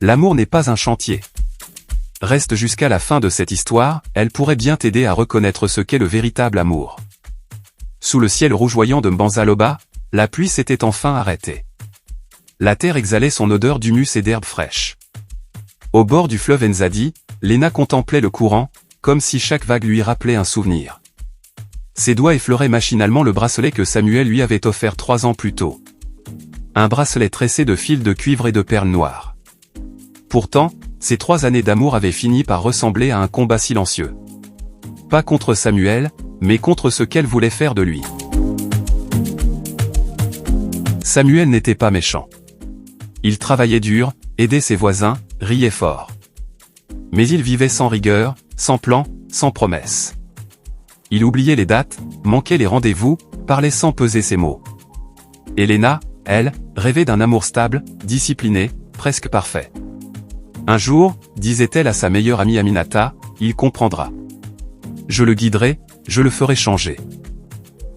L'amour n'est pas un chantier. Reste jusqu'à la fin de cette histoire, elle pourrait bien t'aider à reconnaître ce qu'est le véritable amour. Sous le ciel rougeoyant de Mbanzaloba, la pluie s'était enfin arrêtée. La terre exhalait son odeur d'humus et d'herbes fraîches. Au bord du fleuve Nzadi, Léna contemplait le courant, comme si chaque vague lui rappelait un souvenir. Ses doigts effleuraient machinalement le bracelet que Samuel lui avait offert 3 ans plus tôt. Un bracelet tressé de fils de cuivre et de perles noires. Pourtant, ces 3 années d'amour avaient fini par ressembler à un combat silencieux. Pas contre Samuel, mais contre ce qu'elle voulait faire de lui. Samuel n'était pas méchant. Il travaillait dur, aidait ses voisins, riait fort. Mais il vivait sans rigueur, sans plan, sans promesse. Il oubliait les dates, manquait les rendez-vous, parlait sans peser ses mots. Et Léna, elle, rêvait d'un amour stable, discipliné, presque parfait. Un jour, disait-elle à sa meilleure amie Aminata, il comprendra. Je le guiderai, je le ferai changer.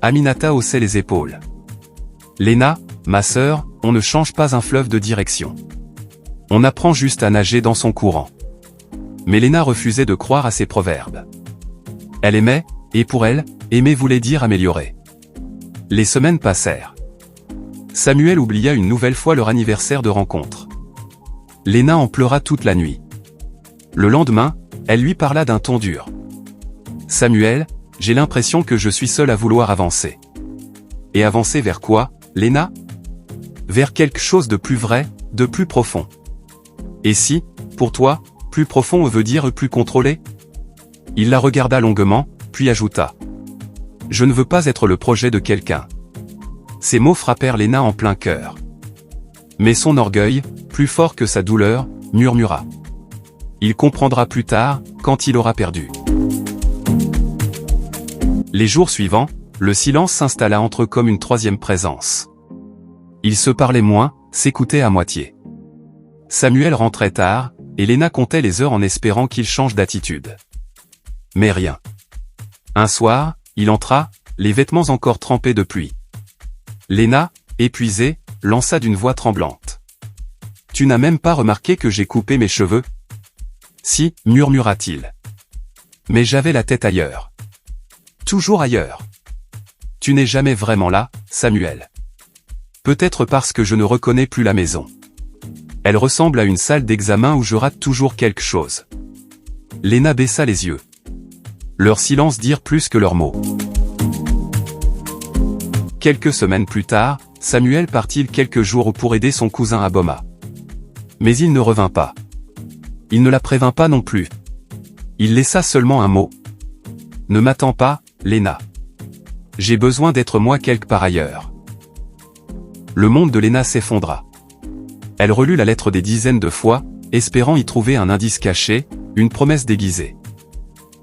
Aminata haussait les épaules. Léna, ma sœur, on ne change pas un fleuve de direction. On apprend juste à nager dans son courant. Mais Léna refusait de croire à ces proverbes. Elle aimait, et pour elle, aimer voulait dire améliorer. Les semaines passèrent. Samuel oublia une nouvelle fois leur anniversaire de rencontre. Léna en pleura toute la nuit. Le lendemain, elle lui parla d'un ton dur. Samuel, j'ai l'impression que je suis seul à vouloir avancer. Et avancer vers quoi, Léna? Vers quelque chose de plus vrai, de plus profond. Et si, pour toi, plus profond veut dire plus contrôlé? Il la regarda longuement, puis ajouta. Je ne veux pas être le projet de quelqu'un. Ces mots frappèrent Léna en plein cœur. Mais son orgueil, plus fort que sa douleur, murmura. Il comprendra plus tard, quand il aura perdu. Les jours suivants, le silence s'installa entre eux comme une troisième présence. Ils se parlaient moins, s'écoutaient à moitié. Samuel rentrait tard, et Léna comptait les heures en espérant qu'il change d'attitude. Mais rien. Un soir, il entra, les vêtements encore trempés de pluie. Léna, épuisée, lança d'une voix tremblante. « Tu n'as même pas remarqué que j'ai coupé mes cheveux ?»« Si, murmura-t-il. Mais j'avais la tête ailleurs. »« Toujours ailleurs. »« Tu n'es jamais vraiment là, Samuel. »« Peut-être parce que je ne reconnais plus la maison. Elle ressemble à une salle d'examen où je rate toujours quelque chose. » Léna baissa les yeux. Leurs silences dirent plus que leurs mots. Quelques semaines plus tard, Samuel partit quelques jours pour aider son cousin à Boma. Mais il ne revint pas. Il ne la prévint pas non plus. Il laissa seulement un mot. « Ne m'attends pas, Léna. J'ai besoin d'être moi quelque part ailleurs. » Le monde de Léna s'effondra. Elle relut la lettre des dizaines de fois, espérant y trouver un indice caché, une promesse déguisée.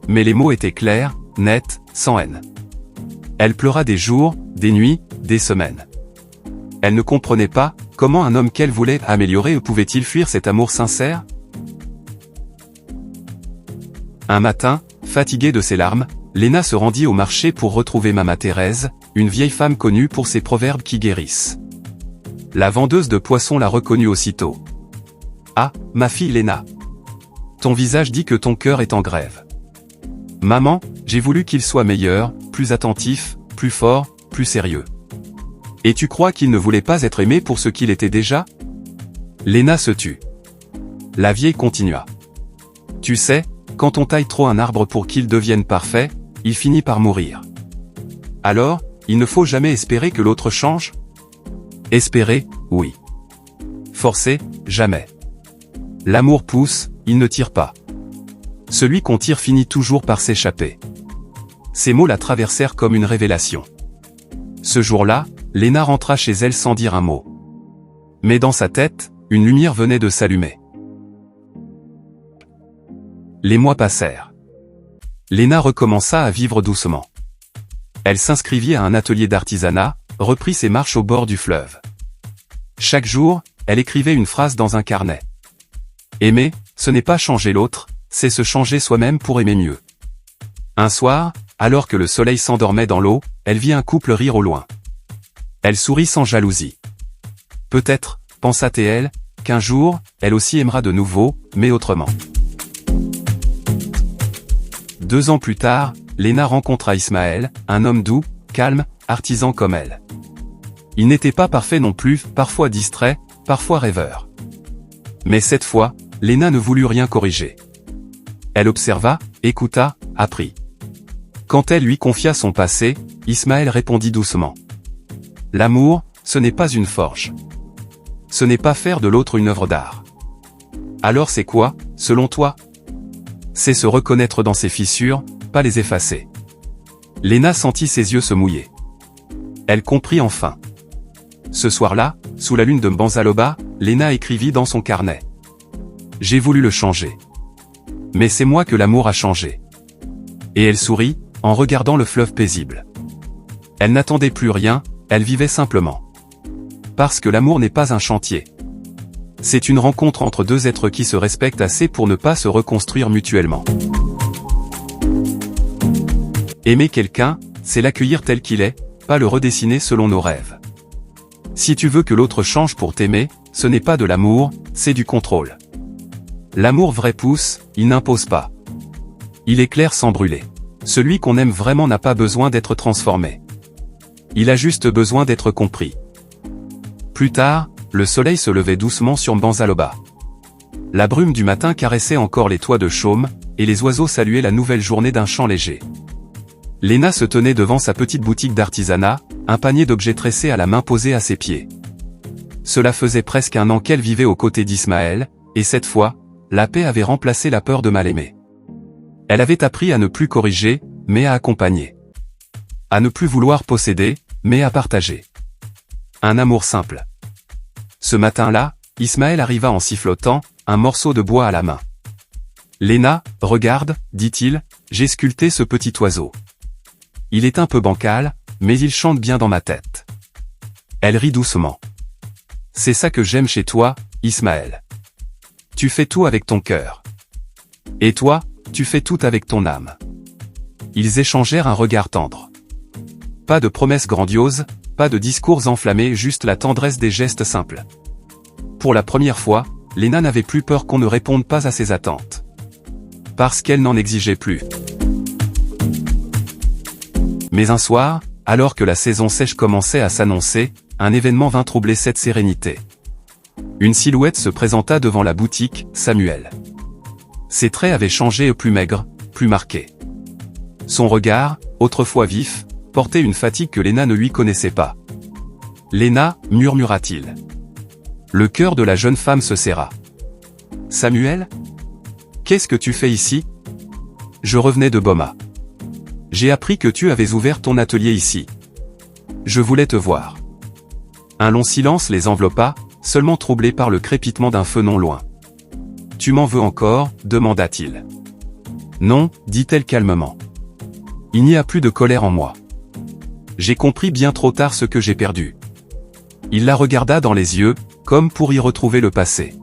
Mais les mots étaient clairs, nets, sans haine. Elle pleura des jours, des nuits, des semaines. Elle ne comprenait pas, comment un homme qu'elle voulait améliorer pouvait-il fuir cet amour sincère? Un matin, fatiguée de ses larmes, Léna se rendit au marché pour retrouver Mama Thérèse, une vieille femme connue pour ses proverbes qui guérissent. La vendeuse de poissons la reconnut aussitôt. « Ah, ma fille Léna. Ton visage dit que ton cœur est en grève. »« Maman, j'ai voulu qu'il soit meilleur, plus attentif, plus fort, plus sérieux. » « Et tu crois qu'il ne voulait pas être aimé pour ce qu'il était déjà ?» Léna se tut. La vieille continua. « Tu sais, quand on taille trop un arbre pour qu'il devienne parfait, il finit par mourir. Alors, il ne faut jamais espérer que l'autre change ? Espérer, oui. Forcer, jamais. L'amour pousse, il ne tire pas. Celui qu'on tire finit toujours par s'échapper. » Ces mots la traversèrent comme une révélation. Ce jour-là, Léna rentra chez elle sans dire un mot. Mais dans sa tête, une lumière venait de s'allumer. Les mois passèrent. Léna recommença à vivre doucement. Elle s'inscrivit à un atelier d'artisanat, reprit ses marches au bord du fleuve. Chaque jour, elle écrivait une phrase dans un carnet. Aimer, ce n'est pas changer l'autre, c'est se changer soi-même pour aimer mieux. Un soir, alors que le soleil s'endormait dans l'eau, elle vit un couple rire au loin. Elle sourit sans jalousie. Peut-être, pensa-t-elle, qu'un jour, elle aussi aimera de nouveau, mais autrement. 2 ans plus tard, Léna rencontra Ismaël, un homme doux, calme, artisan comme elle. Il n'était pas parfait non plus, parfois distrait, parfois rêveur. Mais cette fois, Léna ne voulut rien corriger. Elle observa, écouta, apprit. Quand elle lui confia son passé, Ismaël répondit doucement. L'amour, ce n'est pas une forge. Ce n'est pas faire de l'autre une œuvre d'art. Alors c'est quoi, selon toi? C'est se reconnaître dans ses fissures, pas les effacer. Léna sentit ses yeux se mouiller. Elle comprit enfin. Ce soir-là, sous la lune de Mbanzaloba, Léna écrivit dans son carnet. J'ai voulu le changer. Mais c'est moi que l'amour a changé. Et elle sourit, en regardant le fleuve paisible. Elle n'attendait plus rien, elle vivait simplement. Parce que l'amour n'est pas un chantier. C'est une rencontre entre 2 êtres qui se respectent assez pour ne pas se reconstruire mutuellement. Aimer quelqu'un, c'est l'accueillir tel qu'il est, pas le redessiner selon nos rêves. Si tu veux que l'autre change pour t'aimer, ce n'est pas de l'amour, c'est du contrôle. L'amour vrai pousse, il n'impose pas. Il éclaire sans brûler. Celui qu'on aime vraiment n'a pas besoin d'être transformé. Il a juste besoin d'être compris. Plus tard, le soleil se levait doucement sur Mbanzaloba. La brume du matin caressait encore les toits de chaume, et les oiseaux saluaient la nouvelle journée d'un chant léger. Léna se tenait devant sa petite boutique d'artisanat, un panier d'objets tressés à la main posé à ses pieds. Cela faisait presque 1 an qu'elle vivait aux côtés d'Ismaël, et cette fois, la paix avait remplacé la peur de mal aimer. Elle avait appris à ne plus corriger, mais à accompagner. À ne plus vouloir posséder, mais à partager. Un amour simple. Ce matin-là, Ismaël arriva en sifflotant, un morceau de bois à la main. « Léna, regarde, dit-il, j'ai sculpté ce petit oiseau. Il est un peu bancal, mais il chante bien dans ma tête. » Elle rit doucement. « C'est ça que j'aime chez toi, Ismaël. Tu fais tout avec ton cœur. Et toi, tu fais tout avec ton âme. » Ils échangèrent un regard tendre. Pas de promesses grandioses, pas de discours enflammés, juste la tendresse des gestes simples. Pour la première fois, Léna n'avait plus peur qu'on ne réponde pas à ses attentes. Parce qu'elle n'en exigeait plus. Mais un soir, alors que la saison sèche commençait à s'annoncer, un événement vint troubler cette sérénité. Une silhouette se présenta devant la boutique, Samuel. Ses traits avaient changé plus maigres, plus marqués. Son regard, autrefois vif, portait une fatigue que Léna ne lui connaissait pas. « Léna, murmura-t-il. » Le cœur de la jeune femme se serra. « Samuel ? Qu'est-ce que tu fais ici ? » « Je revenais de Boma. J'ai appris que tu avais ouvert ton atelier ici. Je voulais te voir. » Un long silence les enveloppa, seulement troublé par le crépitement d'un feu non loin. « Tu m'en veux encore ? demanda-t-il. « Non, dit-elle calmement. Il n'y a plus de colère en moi. J'ai compris bien trop tard ce que j'ai perdu. » Il la regarda dans les yeux, comme pour y retrouver le passé.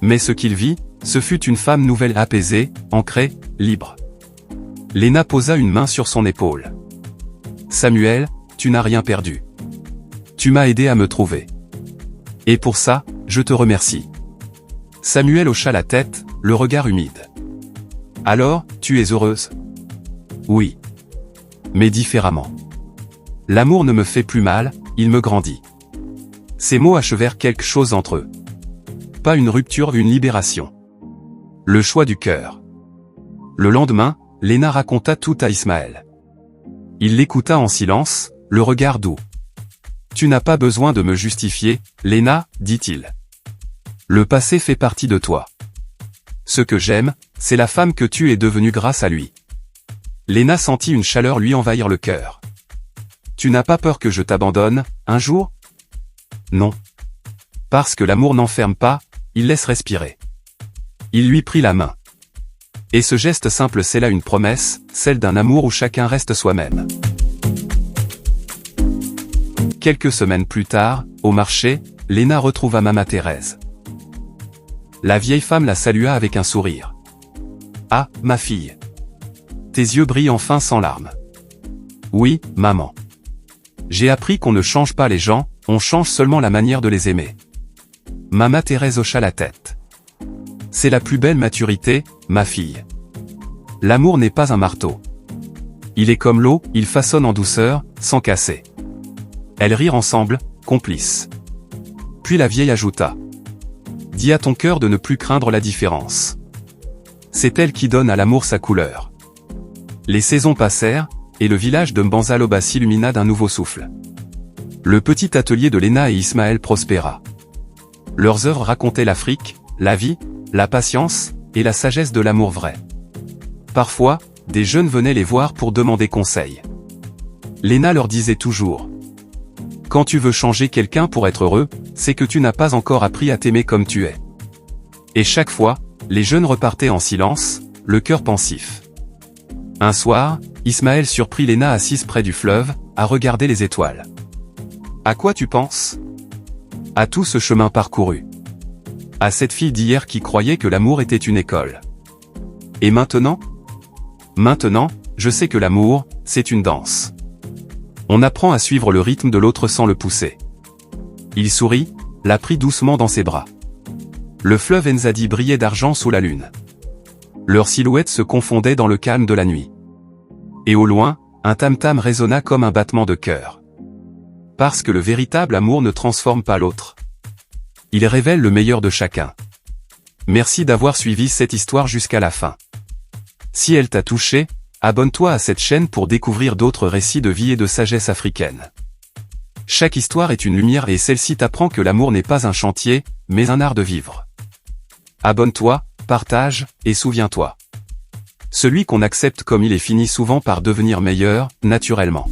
Mais ce qu'il vit, ce fut une femme nouvelle apaisée, ancrée, libre. Léna posa une main sur son épaule. « Samuel, tu n'as rien perdu. Tu m'as aidé à me trouver. Et pour ça, je te remercie. » Samuel hocha la tête, le regard humide. « Alors, tu es heureuse ? » ?»« Oui. Mais différemment. L'amour ne me fait plus mal, il me grandit. » Ces mots achevèrent quelque chose entre eux. Pas une rupture, une libération. Le choix du cœur. Le lendemain, Léna raconta tout à Ismaël. Il l'écouta en silence, le regard doux. « Tu n'as pas besoin de me justifier, Léna, dit-il. Le passé fait partie de toi. Ce que j'aime, c'est la femme que tu es devenue grâce à lui. » Léna sentit une chaleur lui envahir le cœur. « Tu n'as pas peur que je t'abandonne, un jour ? » Non. Parce que l'amour n'enferme pas, il laisse respirer. Il lui prit la main. Et ce geste simple scella une promesse, celle d'un amour où chacun reste soi-même. Quelques semaines plus tard, au marché, Léna retrouva Mama Thérèse. La vieille femme la salua avec un sourire. « Ah, ma fille. Tes yeux brillent enfin sans larmes. »« Oui, maman. J'ai appris qu'on ne change pas les gens, on change seulement la manière de les aimer. » Mama Thérèse hocha la tête. C'est la plus belle maturité, ma fille. L'amour n'est pas un marteau. Il est comme l'eau, il façonne en douceur, sans casser. Elles rirent ensemble, complices. Puis la vieille ajouta. Dis à ton cœur de ne plus craindre la différence. C'est elle qui donne à l'amour sa couleur. Les saisons passèrent, et le village de Mbanzaloba s'illumina d'un nouveau souffle. Le petit atelier de Léna et Ismaël prospéra. Leurs œuvres racontaient l'Afrique, la vie, la patience, et la sagesse de l'amour vrai. Parfois, des jeunes venaient les voir pour demander conseil. Léna leur disait toujours. Quand tu veux changer quelqu'un pour être heureux, c'est que tu n'as pas encore appris à t'aimer comme tu es. Et chaque fois, les jeunes repartaient en silence, le cœur pensif. Un soir, Ismaël surprit Léna assise près du fleuve, à regarder les étoiles. À quoi tu penses? À tout ce chemin parcouru. À cette fille d'hier qui croyait que l'amour était une école. Et maintenant? Maintenant, je sais que l'amour, c'est une danse. On apprend à suivre le rythme de l'autre sans le pousser. Il sourit, la prit doucement dans ses bras. Le fleuve Enzadi brillait d'argent sous la lune. Leurs silhouettes se confondaient dans le calme de la nuit. Et au loin, un tam-tam résonna comme un battement de cœur. Parce que le véritable amour ne transforme pas l'autre. Il révèle le meilleur de chacun. Merci d'avoir suivi cette histoire jusqu'à la fin. Si elle t'a touché, abonne-toi à cette chaîne pour découvrir d'autres récits de vie et de sagesse africaine. Chaque histoire est une lumière et celle-ci t'apprend que l'amour n'est pas un chantier, mais un art de vivre. Abonne-toi, partage, et souviens-toi. Celui qu'on accepte comme il est finit souvent par devenir meilleur, naturellement.